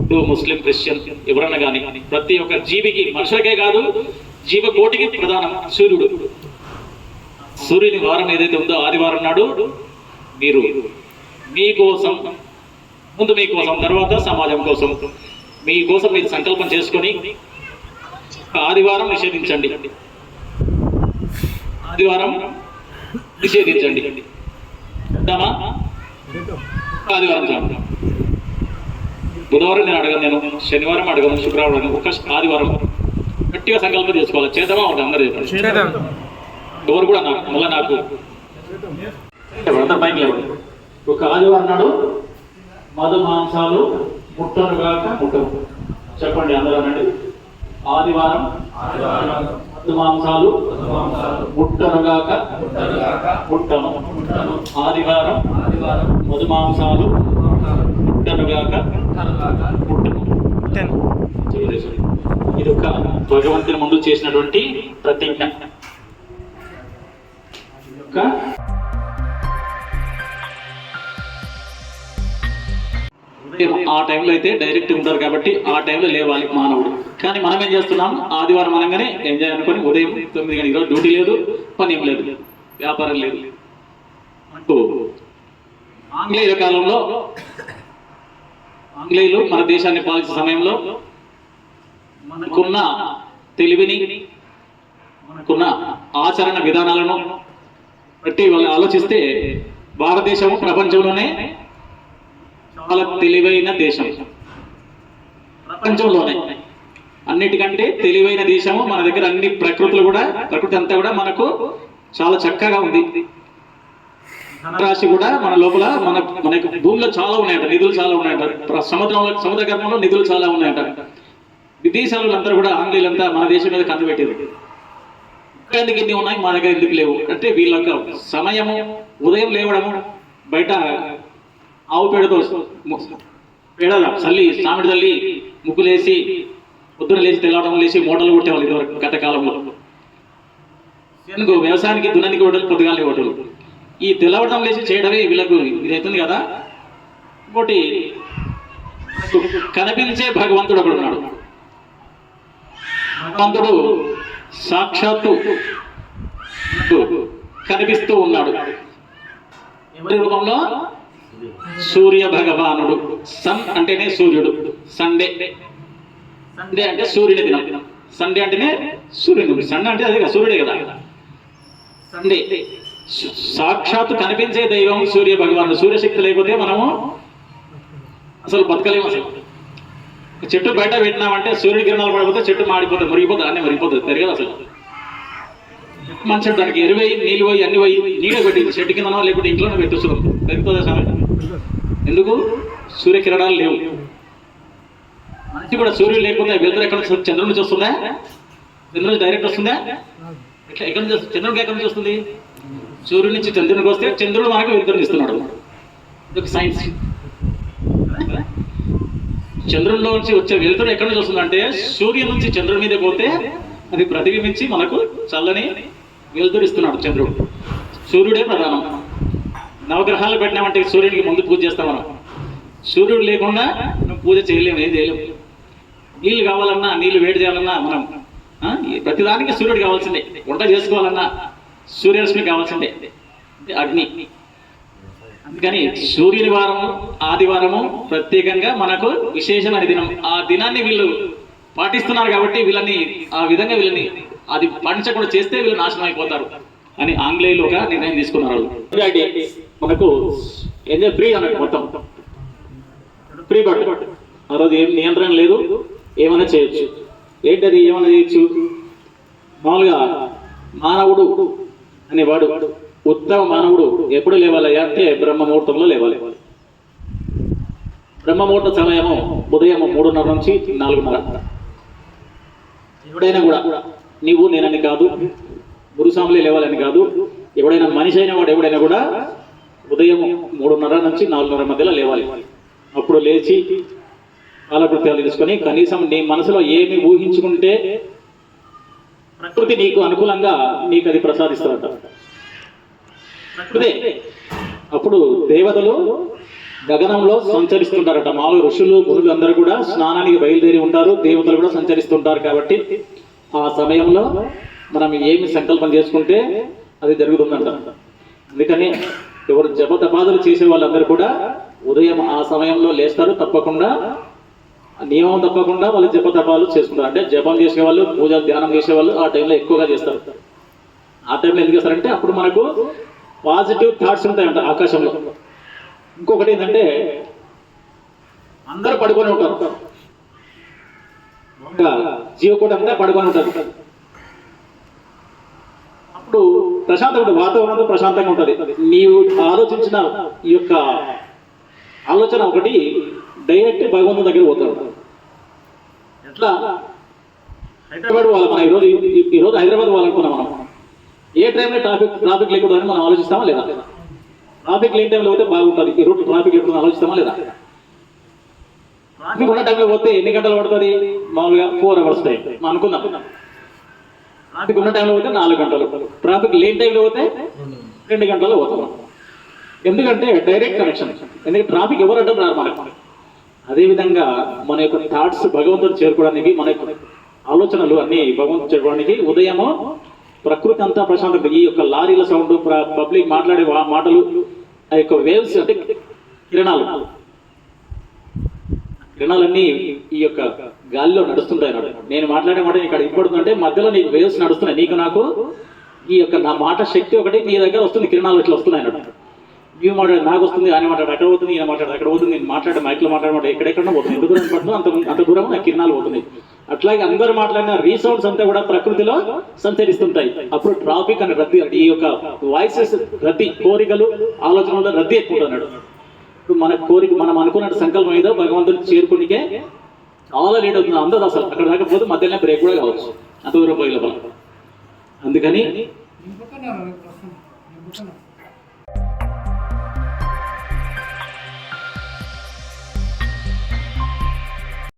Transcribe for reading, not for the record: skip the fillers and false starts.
హిందూ, ముస్లిం, Christian ఎవరన్నా కానీ ప్రతి ఒక్క జీవికి, మనుషులకే కాదు జీవకోటికి ప్రధానం సూర్యుడు. సూర్యుని వారం ఏదైతే ఉందో ఆదివారం నాడు మీరు మీకోసం, ముందు మీకోసం, తర్వాత సమాజం కోసం, మీకోసం మీరు సంకల్పం చేసుకొని ఆదివారం నిషేధించండి. ఆదివారం నిషేధించండి. ఆదివారం చాలు. బుధవారం నేను అడగను, నేను శనివారం అడగను, శుక్రవారం అడగను, ఒక ఆదివారం గట్టిగా సంకల్పం చేసుకోవాలి. చేద్దామా ఉంటుంది అందరూ చెప్పండి. ఎవరు కూడా నాకు మళ్ళీ నాకు పైకి లేవు. ఒక ఆదివారం నాడు మధు మాంసాలు ముట్టరుగాక ముట్టరు. చెప్పండి అందరూ అనండి. ఆదివారం మధు మాంసాలు ముట్టరుగాక ముట్టను. ఆదివారం మధు మాంసాలు ముట్టరుగాక ముట్టను. ఇది ఒక భగవంతుని ముందు చేసినటువంటి ప్రతిజ్ఞ. ఆ టైంలో అయితే డైరెక్ట్ ఉంటారు కాబట్టి ఆ టైంలో లేవాలి మానవుడు. కానీ మనం ఏం చేస్తున్నాం, ఆదివారం అనగానే ఎంజాయ్ అనుకొని ఉదయం 9 గంటలకు, ఈరోజు డ్యూటీ లేదు, పని ఏం లేదు, వ్యాపారం లేదు అంటూ ఆంగ్లేయుల కాలంలో, ఆంగ్లేయులు మన దేశాన్ని పాలించే సమయంలో మనకున్న తెలివిని, మనకున్న ఆచరణ విధానాలను బట్టి వాళ్ళు ఆలోచిస్తే భారతదేశం ప్రపంచంలోనే చాలా తెలివైన దేశం. ప్రపంచంలోనే అన్నిటికంటే తెలివైన దేశము. మన దగ్గర అన్ని ప్రకృతి అంతా కూడా మనకు చాలా చక్కగా ఉంది. రాశి కూడా మన లోపల మనకు భూమిలో చాలా ఉన్నాయంట, నిధులు చాలా ఉన్నాయంట, సముద్ర గర్భంలో నిధులు చాలా ఉన్నాయంట. విదేశాలంతా కూడా ఆంగ్లేయులంతా మన దేశం మీద కన్ను పెట్టారు. ఎందుకు ఇన్ని ఉన్నాయి, మా దగ్గర ఎందుకు లేవు అంటే వీళ్ళ సమయము, ఉదయం లేవడము, బయట ఆవు పేడతో చల్లి, సామిడి చల్లి, ముగ్గులేసి, పొద్దున లేచి తెల్లవడం లేచి మూటలు కొట్టేవాళ్ళు ఇదివరకు గత కాలంలో. వ్యవసాయానికి దున్నానికి ఓటలు, పొద్దుగాలి ఓటలు. ఈ తెల్లవడం లేచి చేయడమే వీళ్ళకు ఇదవుతుంది కదా. ఇంకోటి కనిపించే భగవంతుడు ఒకడు ఉన్నాడు. భగవంతుడు సాక్షాత్తు కనిపిస్తూ ఉన్నాడు. ఎవరి రూపంలో? సూర్య భగవానుడు. సన్ అంటేనే సూర్యుడు. సండే అంటే సూర్యుని దినం. సండే అంటేనే సూర్యుడు. సండే అంటే అదే కదా, సూర్యుడే కదా. సండే సాక్షాత్తు కనిపించే దైవం సూర్య భగవానుడు. సూర్యశక్తి లేకపోతే మనము అసలు బతకలేము. అసలు చెట్టు బయట పెట్టినామంటే సూర్యుడి కిరణాలు పడిపోతే చెట్టు మాడిపోతుంది, మురిగిపోతుంది, అన్నీ మురిగిపోతుంది, పెరగదు అసలు. మంచి దానికి ఎరువై, నీళ్ళు పోయి, అన్ని పోయి నీడే పెట్టి చెట్టు కిందనో లేకపోతే ఇంట్లోనే పెట్టిస్తున్నాం, పెరుగుతుందా సమయం? ఎందుకు? సూర్యకిరణాలు లేవు. మంచి కూడా సూర్యుడు లేకపోతే వెళ్తారు ఎక్కడ నుంచి? చంద్రుడి నుంచి వస్తుందా? చంద్రుడి డైరెక్ట్ వస్తుందా? ఇట్లా ఎక్కడి నుంచి వస్తుంది? చంద్రుడికి ఎక్కడి నుంచి వస్తుంది? సూర్యుడి నుంచి చంద్రునికి వస్తే చంద్రుడు మనకు వెళ్తురు ఇస్తున్నాడు. ఇదొక సైన్స్. చంద్రుల్లో నుంచి వచ్చే వెలుతురు ఎక్కడి నుంచి వస్తుందంటే సూర్యుడి నుంచి చంద్రుడి మీద పోతే అది ప్రతిబింబించి మనకు చల్లని వెలుతురు ఇస్తున్నాడు చంద్రుడు. సూర్యుడే ప్రధానం. నవగ్రహాలు పెట్టినామంటే సూర్యుడికి ముందు పూజ చేస్తాం మనం. సూర్యుడు లేకుండా మనం పూజ చేయలేము, ఏం చేయలేము. నీళ్ళు కావాలన్నా, నీళ్ళు వేడి చేయాలన్నా మనం ప్రతిదానికి సూర్యుడు కావాల్సిందే. వంట చేసుకోవాలన్నా సూర్యరశ్మి కావాల్సిందే, అగ్ని. అందుకని సూర్యుని వారము, ఆదివారము ప్రత్యేకంగా మనకు విశేషమైన దినం. ఆ దినాన్ని వీళ్ళు పాటిస్తున్నారు కాబట్టి వీళ్ళని ఆ విధంగా వీళ్ళని అది పాటించకుండా చేస్తే వీళ్ళు నాశనం అయిపోతారు అని ఆంగ్లేయులు ఒక నిర్ణయం తీసుకున్నారు. మనకు ఎంజాయ్ ఫ్రీ అన్నట్టు, మొత్తం ఫ్రీ. బట్ ఆ రోజు ఏం నియంత్రణ లేదు, ఏమైనా చేయొచ్చు. ఏంటది? ఏమైనా చేయొచ్చు. మామూలుగా మానవుడు అనేవాడు, ఉత్తమ మానవుడు ఎప్పుడు లేవాలి అంటే బ్రహ్మముహూర్తంలో లేవాలి. బ్రహ్మముహూర్త సమయము ఉదయం 3:30 నుంచి 4:30. ఎవడైనా కూడా నీవు నేనని కాదు, గురుస్వాములే లేవాలని కాదు, ఎవడైనా మనిషి అయిన వాడు ఎవడైనా కూడా ఉదయం 3:30 నుంచి 4:30 మధ్యలో లేవాలి. అప్పుడు లేచి కాలకృత్యాలు తీసుకొని కనీసం నీ మనసులో ఏమి ఊహించుకుంటే ప్రకృతి నీకు అనుకూలంగా నీకు అది ప్రసాదిస్తారట. ప్రకృతే. అప్పుడు దేవతలు గగనంలో సంచరిస్తుంటారట. మామూలు ఋషులు మునులు అందరూ కూడా స్నానానికి బయలుదేరి ఉంటారు, దేవతలు కూడా సంచరిస్తుంటారు. కాబట్టి ఆ సమయంలో మనం ఏమి సంకల్పం చేసుకుంటే అది జరుగుతుందంట. అందుకని ఎవరు జప తపాదులు చేసే వాళ్ళందరూ కూడా ఉదయం ఆ సమయంలో లేస్తారు. తప్పకుండా నియమం తప్పకుండా వాళ్ళు జప తపాలు చేసుకుంటారు. అంటే జపం చేసేవాళ్ళు, పూజ ధ్యానం చేసేవాళ్ళు ఆ టైంలో ఎక్కువగా చేస్తారు. ఆ టైంలో ఎందుకు చేస్తారంటే అప్పుడు మనకు పాజిటివ్ థాట్స్ ఉంటాయంట ఆకాశంలో. ఇంకొకటి ఏంటంటే అందరూ పడుకొని ఉంటారు, జీవకోటి అంతా పడుకొని ఉంటారు. అప్పుడు ప్రశాంతంగా వాతావరణంతో ప్రశాంతంగా ఉంటుంది. నీవు ఆలోచించిన ఈ యొక్క ఆలోచన ఒకటి డైరెక్ట్ భగవంతుని దగ్గర పోతాడు. ఎట్లా హైదరాబాద్ వాళ్ళ మనం ఈరోజు హైదరాబాద్ వాళ్ళనుకున్నాం. మనం ఏ టైంలో ట్రాఫిక్ లేకూడదని మనం ఆలోచిస్తామా లేదా? ట్రాఫిక్ లేని టైంలో పోతే బాగుంటుంది. ఈ రోడ్డు ట్రాఫిక్ ఎప్పుడు ఆలోచిస్తామా లేదా? ట్రాఫిక్ ఉన్న టైంలో పోతే ఎన్ని గంటలు పడుతుంది? మామూలుగా 4 hours టైం అనుకుందాం. ట్రాఫిక్ ఉన్న టైంలో పోతే 4 గంటలు, ట్రాఫిక్ లేని టైంలో పోతే 2 గంటల్లో పోతాం. ఎందుకంటే డైరెక్ట్ కనెక్షన్. ఎందుకంటే ట్రాఫిక్ ఎవరు అడ్డం రారు మనకు. అదేవిధంగా మన యొక్క థాట్స్ భగవంతుడు చేరుకోవడానికి, మన యొక్క ఆలోచనలు అన్ని భగవంతుడు చేరుకోవడానికి ఉదయము ప్రకృతి అంతా ప్రశాంతంగా, ఈ యొక్క లారీల సౌండ్, పబ్లిక్ మాట్లాడే మాటలు, ఆ యొక్క వేవ్స్ అంటే కిరణాలన్నీ ఈ యొక్క గాలిలో నడుస్తుంటాయి అన్నాడు. నేను మాట్లాడే మాట ఇక్కడ ఇప్పడుతుందంటే మధ్యలో నీకు వేవ్స్ నడుస్తున్నాయి. నీకు నాకు ఈ యొక్క నా మాట శక్తి ఒకటి నీ దగ్గర వస్తుంది, కిరణాలు ఇట్లా వస్తున్నాయి అన్నాడు. నీవు మాట్లాడే నాకు వస్తుంది, ఆయన మాట్లాడు అక్కడ పోతుంది, ఈయన మాట్లాడు అక్కడ పోతుంది, నేను మాట్లాడే మైక్లో మాట్లాడమాట ఎక్కడెక్కడ పోతుంది, ఎంత దూరం పడుతుందో అంత దూరం నాకు కిరణాలు పోతుంది. అట్లాగే అందరూ మాట్లాడిన రీసౌండ్స్ అంతా కూడా ప్రకృతిలో సంచరిస్తుంటాయి. అప్పుడు ట్రాఫిక్ అనే రద్దీ, ఈ యొక్క వాయిసెస్ రద్దీ, కోరికలు ఆలోచనలో రద్దీ ఎక్కువ అన్నాడు. ఇప్పుడు మన కోరిక మనం అనుకున్న సంకల్పం ఏదో భగవంతుడికి చేరుకునికే చాలా లేట్ అవుతుంది. అందరూ అసలు అక్కడ దాకా పోతే మధ్యలో బ్రేక్ కూడా కావచ్చు, అంత దూరం పోయి లోపల. అందుకని